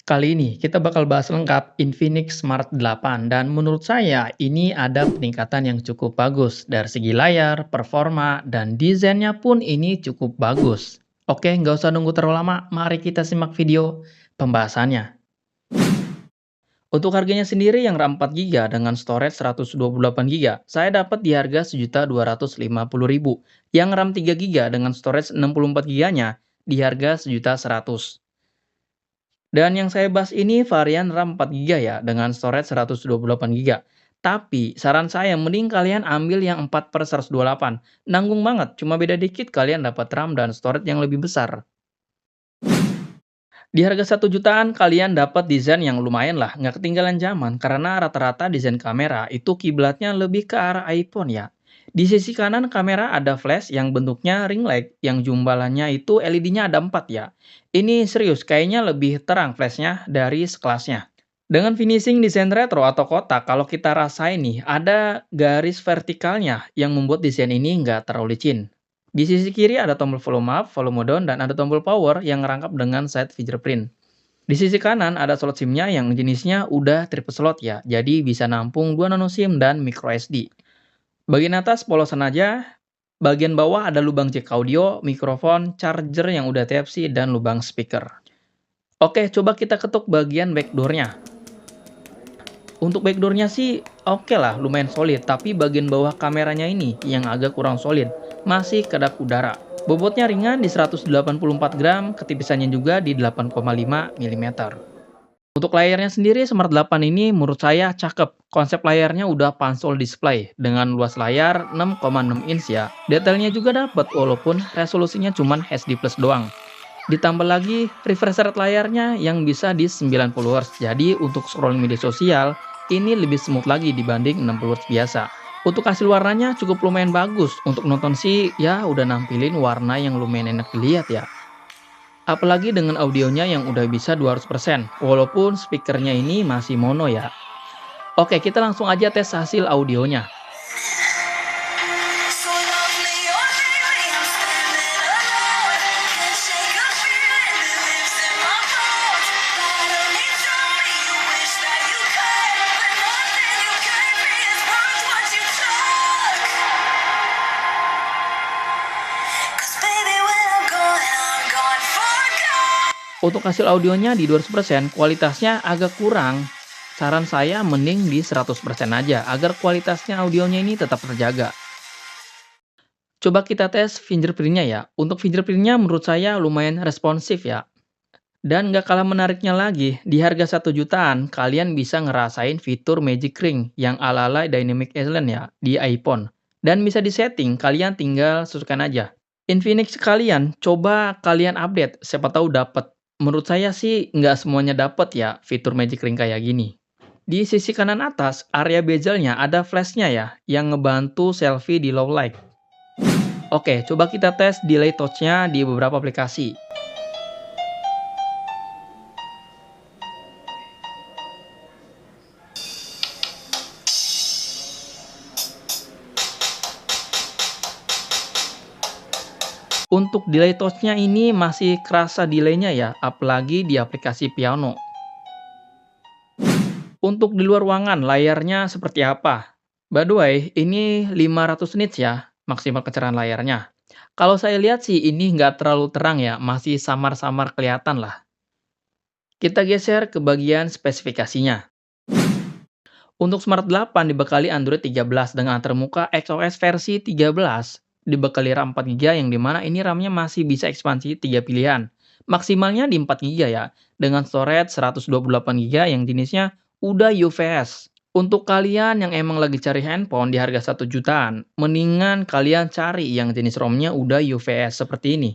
Kali ini kita bakal bahas lengkap Infinix Smart 8 dan menurut saya ini ada peningkatan yang cukup bagus dari segi layar, performa, dan desainnya pun ini cukup bagus. Oke, nggak usah nunggu terlalu lama, mari kita simak video pembahasannya. Untuk harganya sendiri yang RAM 4 GB dengan storage 128 GB, saya dapat di harga 1.250.000. Yang RAM 3 GB dengan storage 64 GB-nya di harga 1.100.000. Dan yang saya bahas ini varian RAM 4 GB ya, dengan storage 128 GB. Tapi, saran saya mending kalian ambil yang 4/128. Nanggung banget, cuma beda dikit kalian dapat RAM dan storage yang lebih besar. Di harga 1 jutaan kalian dapat desain yang lumayan lah, nggak ketinggalan zaman karena rata-rata desain kamera itu kiblatnya lebih ke arah iPhone ya. Di sisi kanan kamera ada flash yang bentuknya ring light, yang jumbalannya itu LED-nya ada 4 ya. Ini serius, kayaknya lebih terang flashnya dari sekelasnya. Dengan finishing desain retro atau kotak, kalau kita rasain nih, ada garis vertikalnya yang membuat desain ini nggak terlalu licin. Di sisi kiri ada tombol volume up, volume down, dan ada tombol power yang ngerangkap dengan side fingerprint. Di sisi kanan ada slot SIM-nya yang jenisnya udah triple slot ya, jadi bisa nampung 2 nano SIM dan micro SD. Bagian atas polosan aja, bagian bawah ada lubang jack audio, mikrofon, charger yang udah Type-C, dan lubang speaker. Oke, coba kita ketuk bagian backdoor-nya. Untuk backdoor-nya sih oke lah, lumayan solid, tapi bagian bawah kameranya ini yang agak kurang solid, masih kedap udara. Bobotnya ringan di 184 gram, ketipisannya juga di 8,5 mm. Untuk layarnya sendiri Smart 8 ini menurut saya cakep. Konsep layarnya udah pansol display dengan luas layar 6,6 inch ya. Detailnya juga dapat walaupun resolusinya cuma HD plus doang. Ditambah lagi refresh rate layarnya yang bisa di 90 Hz. Jadi untuk scrolling media sosial ini lebih smooth lagi dibanding 60 Hz biasa. Untuk hasil warnanya cukup lumayan bagus. Untuk nonton sih ya udah nampilin warna yang lumayan enak dilihat ya. Apalagi dengan audionya yang udah bisa 200%, walaupun speakernya ini masih mono ya. Oke, kita langsung aja tes hasil audionya. Untuk hasil audionya di 200%, kualitasnya agak kurang. Saran saya mending di 100% aja, agar kualitasnya audionya ini tetap terjaga. Coba kita tes fingerprint-nya ya. Untuk fingerprint-nya menurut saya lumayan responsif ya. Dan nggak kalah menariknya lagi, di harga 1 jutaan, kalian bisa ngerasain fitur Magic Ring yang ala-ala Dynamic Island ya, di iPhone. Dan bisa disetting, kalian tinggal sesuaikan aja. Infinix kalian, coba kalian update, siapa tahu dapat. Menurut saya sih nggak semuanya dapat ya fitur Magic Ring kayak gini. Di sisi kanan atas, area bezelnya ada flashnya ya, yang ngebantu selfie di low light. Oke, coba kita tes delay touch-nya di beberapa aplikasi. Untuk delay touch-nya ini masih kerasa delay-nya ya, apalagi di aplikasi piano. Untuk di luar ruangan, layarnya seperti apa? By the way, ini 500 nits ya, maksimal kecerahan layarnya. Kalau saya lihat sih ini nggak terlalu terang ya, masih samar-samar kelihatan lah. Kita geser ke bagian spesifikasinya. Untuk Smart 8 dibekali Android 13 dengan termuka XOS versi 13, dibekali RAM 4 GB yang dimana ini RAM-nya masih bisa ekspansi 3 pilihan. Maksimalnya di 4 GB ya, dengan storage 128 GB yang jenisnya udah UVS. Untuk kalian yang emang lagi cari handphone di harga 1 jutaan, mendingan kalian cari yang jenis ROM-nya udah UVS seperti ini.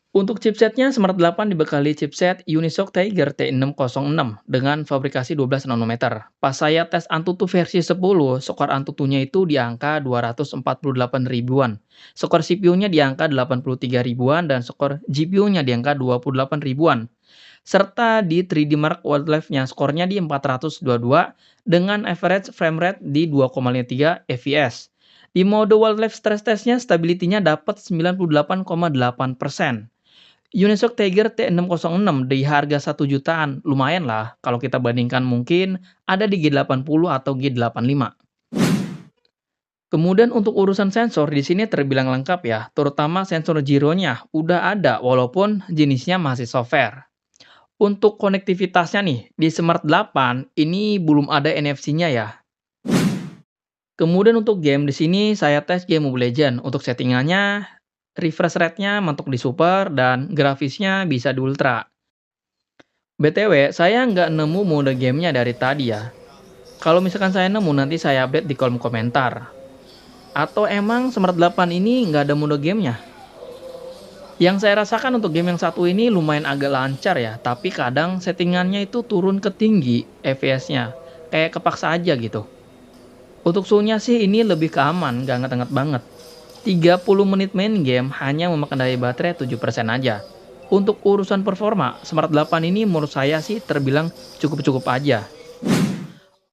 Untuk chipsetnya, Smart 8 dibekali chipset Unisoc Tiger T606 dengan fabrikasi 12 nanometer. Pas saya tes Antutu versi 10, skor Antutunya itu di angka 248 ribuan. Skor CPU-nya di angka 83 ribuan dan skor GPU-nya di angka 28 ribuan. Serta di 3D Mark Wildlife-nya skornya di 422 dengan average frame rate di 2,53 fps. Di mode Wildlife stress test-nya stability-nya dapat 98,8%. Unisoc Tiger T606 di harga 1 jutaan, lumayan lah kalau kita bandingkan mungkin ada di G80 atau G85. Kemudian untuk urusan sensor di sini terbilang lengkap ya, terutama sensor gyronya udah ada walaupun jenisnya masih software. Untuk konektivitasnya nih, di Smart 8 ini belum ada NFC-nya ya. Kemudian untuk game di sini saya tes game Mobile Legends. Untuk settingannya, refresh rate-nya mentok di super dan grafisnya bisa di ultra. BTW, saya nggak nemu mode gamenya dari tadi ya. Kalau misalkan saya nemu nanti saya update di kolom komentar. Atau emang Smart 8 ini nggak ada mode gamenya? Yang saya rasakan untuk game yang satu ini lumayan agak lancar ya, tapi kadang settingannya itu turun ke tinggi FPS-nya. Kayak kepaksa aja gitu. Untuk suhunya sih ini lebih ke aman, nggak nget-nget banget. 30 menit main game hanya memakan daya baterai 7% aja. Untuk urusan performa, Smart 8 ini menurut saya sih terbilang cukup-cukup aja.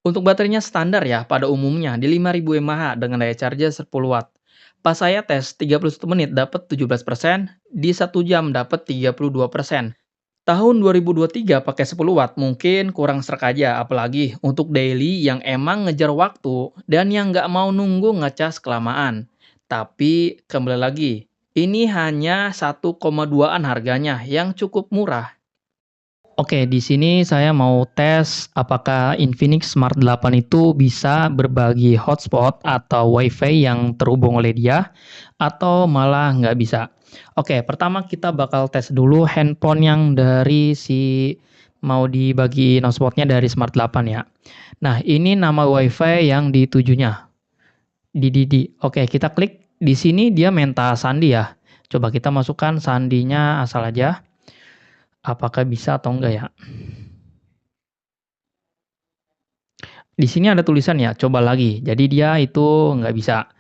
Untuk baterainya standar ya pada umumnya di 5000 mAh dengan daya charger 10 watt. Pas saya tes 31 menit dapat 17%, di 1 jam dapat 32%. Tahun 2023 pakai 10 watt mungkin kurang serak aja, apalagi untuk daily yang emang ngejar waktu dan yang nggak mau nunggu ngecas kelamaan. Tapi kembali lagi, ini hanya 1,2-an harganya yang cukup murah. Oke, di sini saya mau tes apakah Infinix Smart 8 itu bisa berbagi hotspot atau WiFi yang terhubung oleh dia, atau malah nggak bisa. Oke, pertama kita bakal tes dulu handphone yang dari si mau dibagi hotspotnya dari Smart 8 ya. Nah, ini nama WiFi yang ditujunya. Didi. Oke, kita klik. Di sini dia minta sandi ya. Coba kita masukkan sandinya asal aja. Apakah bisa atau enggak ya? Di sini ada tulisan ya, coba lagi. Jadi dia itu nggak bisa.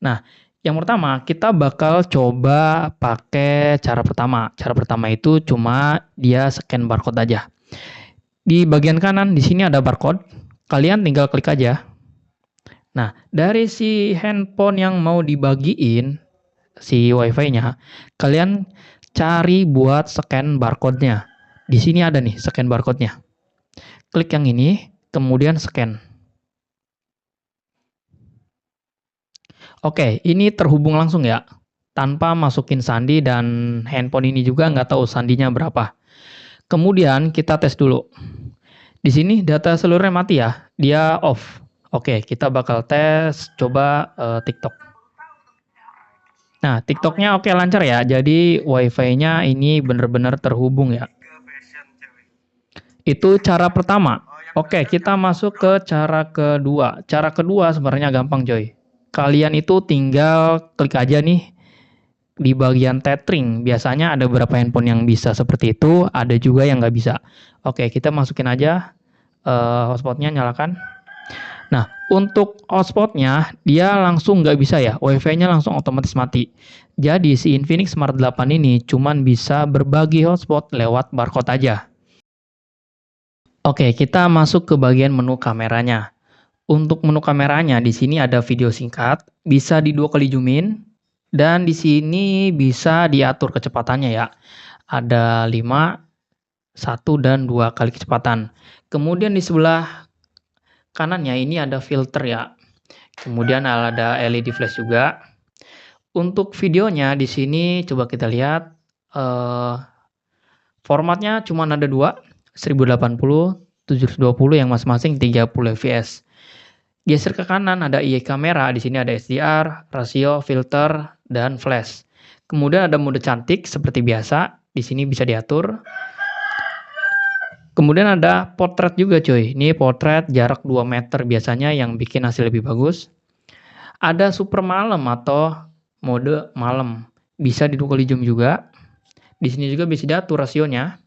Nah, yang pertama kita bakal coba pakai cara pertama. Cara pertama itu cuma dia scan barcode aja. Di bagian kanan di sini ada barcode. Kalian tinggal klik aja. Nah, dari si handphone yang mau dibagiin si WiFi-nya, kalian cari buat scan barcode-nya. Di sini ada nih scan barcode-nya. Klik yang ini, kemudian scan. Oke, ini terhubung langsung ya, tanpa masukin sandi dan handphone ini juga nggak tahu sandinya berapa. Kemudian kita tes dulu. Di sini data seluruhnya mati ya, dia off. Oke, kita bakal tes coba TikTok. Nah, TikToknya oke lancar ya, jadi WiFi-nya ini benar-benar terhubung ya. Itu cara pertama. Oke, kita masuk ke cara kedua. Cara kedua sebenarnya gampang coy. Kalian itu tinggal klik aja nih di bagian tethering. Biasanya ada beberapa handphone yang bisa seperti itu, ada juga yang nggak bisa. Oke, kita masukin aja hotspotnya, nyalakan. Nah, untuk hotspotnya dia langsung nggak bisa ya, WiFi-nya langsung otomatis mati. Jadi si Infinix Smart 8 ini cuman bisa berbagi hotspot lewat barcode aja. Oke, kita masuk ke bagian menu kameranya. Untuk menu kameranya di sini ada video singkat, bisa di 2 kali zoom in, dan di sini bisa diatur kecepatannya ya. Ada 5, 1 dan 2 kali kecepatan. Kemudian di sebelah kanannya ini ada filter ya. Kemudian ada LED flash juga. Untuk videonya di sini coba kita lihat formatnya cuma ada 2, 1080, 720 yang masing-masing 30 fps. Geser ke kanan ada IE kamera, di sini ada SDR, rasio, filter, dan flash. Kemudian ada mode cantik seperti biasa, di sini bisa diatur. Kemudian ada portrait juga cuy. Ini portrait jarak 2 meter biasanya yang bikin hasil lebih bagus. Ada super malam atau mode malam. Bisa di 2 kali zoom juga. Di sini juga bisa diatur rasionya.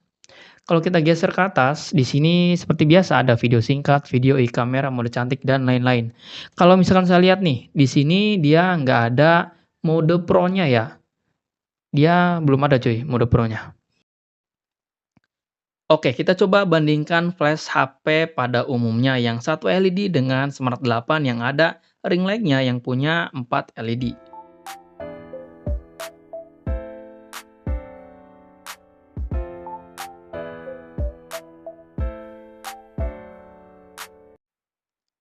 Kalau kita geser ke atas, di sini seperti biasa ada video singkat, video e-kamera, mode cantik, dan lain-lain. Kalau misalkan saya lihat nih, di sini dia nggak ada mode pro-nya ya. Dia belum ada cuy, mode pro-nya. Oke, kita coba bandingkan flash HP pada umumnya yang satu LED dengan Smart 8 yang ada ring light-nya yang punya 4 LED.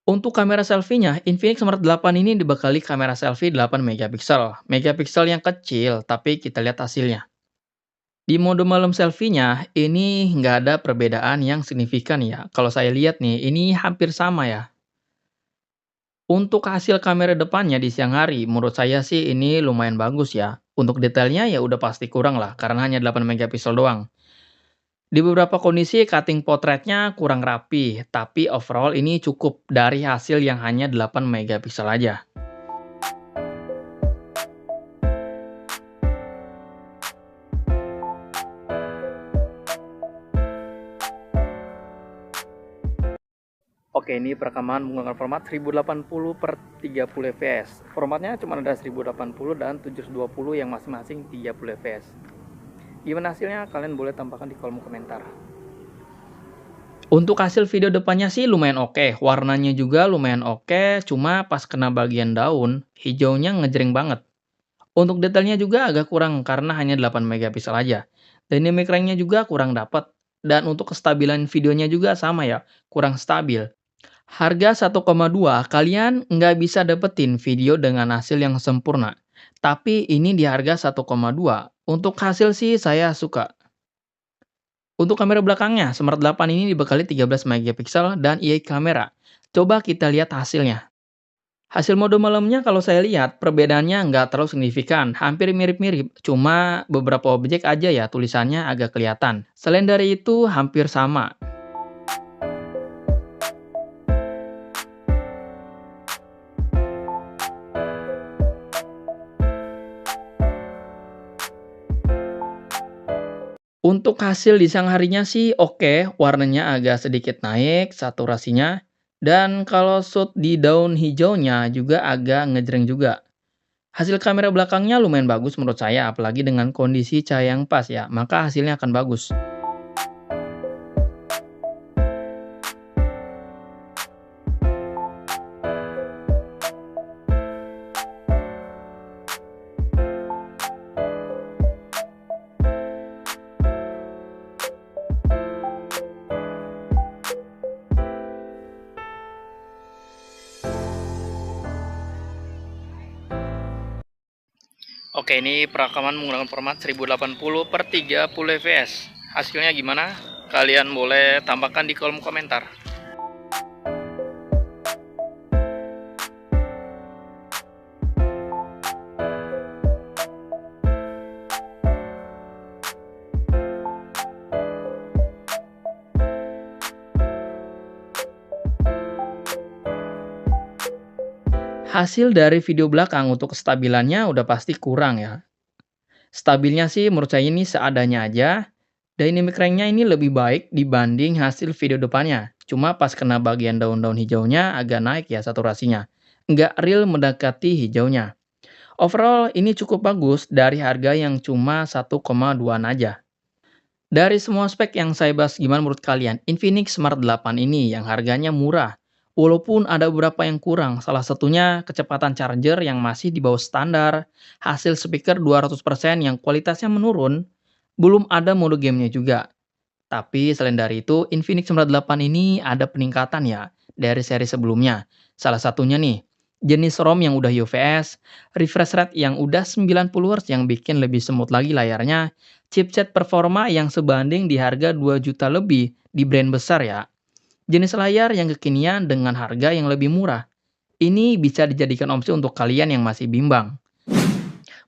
Untuk kamera selfie-nya, Infinix Smart 8 ini dibekali kamera selfie 8 megapiksel. Megapiksel yang kecil, tapi kita lihat hasilnya. Di mode malam selfie-nya, ini nggak ada perbedaan yang signifikan ya. Kalau saya lihat nih, ini hampir sama ya. Untuk hasil kamera depannya di siang hari, menurut saya sih ini lumayan bagus ya. Untuk detailnya ya udah pasti kurang lah, karena hanya 8 megapiksel doang. Di beberapa kondisi cutting potretnya kurang rapi, tapi overall ini cukup dari hasil yang hanya 8 megapiksel aja. Oke, ini perekaman menggunakan format 1080 per 30 fps. Formatnya cuma ada 1080 dan 720 yang masing-masing 30 fps. Gimana hasilnya? Kalian boleh tambahkan di kolom komentar. Untuk hasil video depannya sih lumayan oke, warnanya juga lumayan oke, cuma pas kena bagian daun, hijaunya ngejreng banget. Untuk detailnya juga agak kurang karena hanya 8 megapiksel aja. Dynamic range-nya juga kurang dapat. Dan untuk kestabilan videonya juga sama ya, kurang stabil. Harga 1,2 kalian nggak bisa dapetin video dengan hasil yang sempurna. Tapi ini di harga 1,2. Untuk hasil sih saya suka. Untuk kamera belakangnya, Smart 8 ini dibekali 13 megapiksel dan AI kamera. Coba kita lihat hasilnya. Hasil mode malamnya kalau saya lihat perbedaannya nggak terlalu signifikan, hampir mirip-mirip, cuma beberapa objek aja ya tulisannya agak kelihatan. Selain dari itu hampir sama. Untuk hasil di siang harinya sih oke, warnanya agak sedikit naik, saturasinya. Dan kalau shoot di daun hijaunya juga agak ngejreng juga. Hasil kamera belakangnya lumayan bagus menurut saya, apalagi dengan kondisi cahaya yang pas ya, maka hasilnya akan bagus. Oke, ini perekaman menggunakan format 1080 per 30 fps. Hasilnya gimana? Kalian boleh tambahkan di kolom komentar. Hasil dari video belakang untuk kestabilannya udah pasti kurang ya. Stabilnya sih menurut saya ini seadanya aja. Dynamic range-nya ini lebih baik dibanding hasil video depannya. Cuma pas kena bagian daun-daun hijaunya agak naik ya saturasinya. Nggak real mendekati hijaunya. Overall ini cukup bagus dari harga yang cuma 1,2an aja. Dari semua spek yang saya bahas gimana menurut kalian? Infinix Smart 8 ini yang harganya murah. Walaupun ada beberapa yang kurang, salah satunya kecepatan charger yang masih di bawah standar, hasil speaker 200% yang kualitasnya menurun, belum ada mode gamenya juga. Tapi selain dari itu, Infinix Smart 8 ini ada peningkatan ya dari seri sebelumnya. Salah satunya nih, jenis ROM yang udah UVS, refresh rate yang udah 90 Hz yang bikin lebih semut lagi layarnya, chipset performa yang sebanding di harga 2 juta lebih di brand besar ya. Jenis layar yang kekinian dengan harga yang lebih murah. Ini bisa dijadikan opsi untuk kalian yang masih bimbang.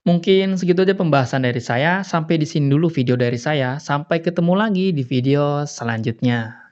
Mungkin segitu aja pembahasan dari saya. Sampai di sini dulu video dari saya. Sampai ketemu lagi di video selanjutnya.